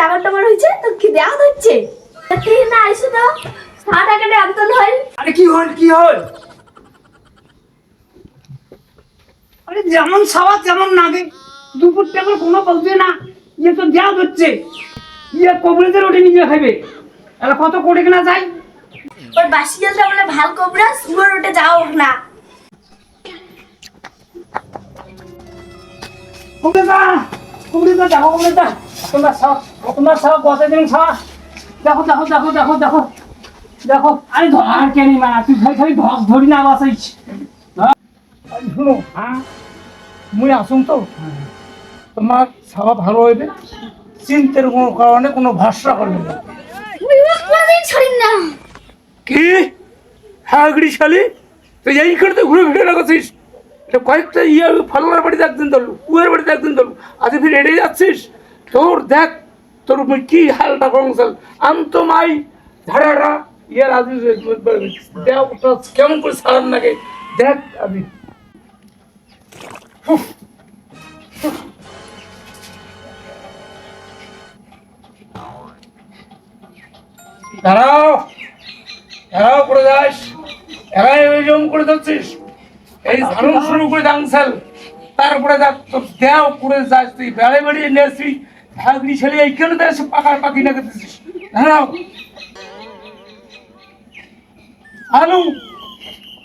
ডাঙর টাঙর হয়েছে তো কি দেওয়া হচ্ছে তুই না আইসো তো 7 টাকাটা আনতে হয়। আরে কি হল আরে যেমন সাওয়া তেমন নাগে দুপুর টেবিল কোনো বলছে না ইয়ে তো দেওয়া হচ্ছে ইয়ে কবরেজের ওঠে নিজে খাইবে এলা কত করে কিনা যায় ওর বাসি জলটা বলে ভাল কোবরা সুগার উঠে যাও না কবরেজা দেখো কবরেজা তোমার সাওয়া বসে দিন সাওয়া দেখো আরে ধর কেনি মা তুই খালি ধরি না বাসাইছ শুনো হ্যাঁ মুই আসুন তো তোমার সাওয়া ভালো হইবে চিন্তার কোনো কারণে কোনো ভরসা করবে না মুই কোনদিন ছাড়িম না কি হাগড়ি শালি তুই এই করতে ঘুরে ফিরে রাখছিস কয়েকটা ইয়ে ফলার বাড়িতে একদিন ধরলু কুয়ের বাড়িতে একদিন ধরলু আজ ফিরে এড়ে যাচ্ছিস তোর দেখ তোর কি হালটা কংসাল আন্ত মাই ধারারা ইয়ার আজ দেখ কেমন করে সারান নাকি দেখ আমি দাঁড়াও করে যাস এরাই ওই জম করে যাচ্ছিস এই ঝাড়ুন শুরু করে দাংসাল তারপরে দেখ তোর দেও করে যাস তুই বেড়ে বেড়িয়ে নেছি ভাগনি ছেলে এইখানে তো এসে পাকার পাখি না করতেছিস দাঁড়াও আলু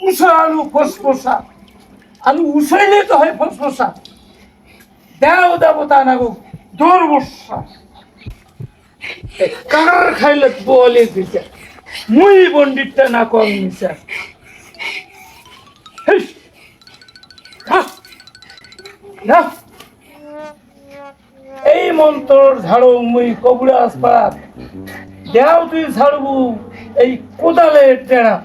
উষা আলু ফসফসা আলু উষাইলে তো হয় ফসফসা দেও দেবতা না গো দৌড় বসা কার খাইলে বলে দিছে মুই বন্ডিতটা না কম মিশা এই মন্ত্র ঝাড়ু মুই কবুড়ে আসপাত দেও তুই ঝাড়বু এই কোদালের টেড়া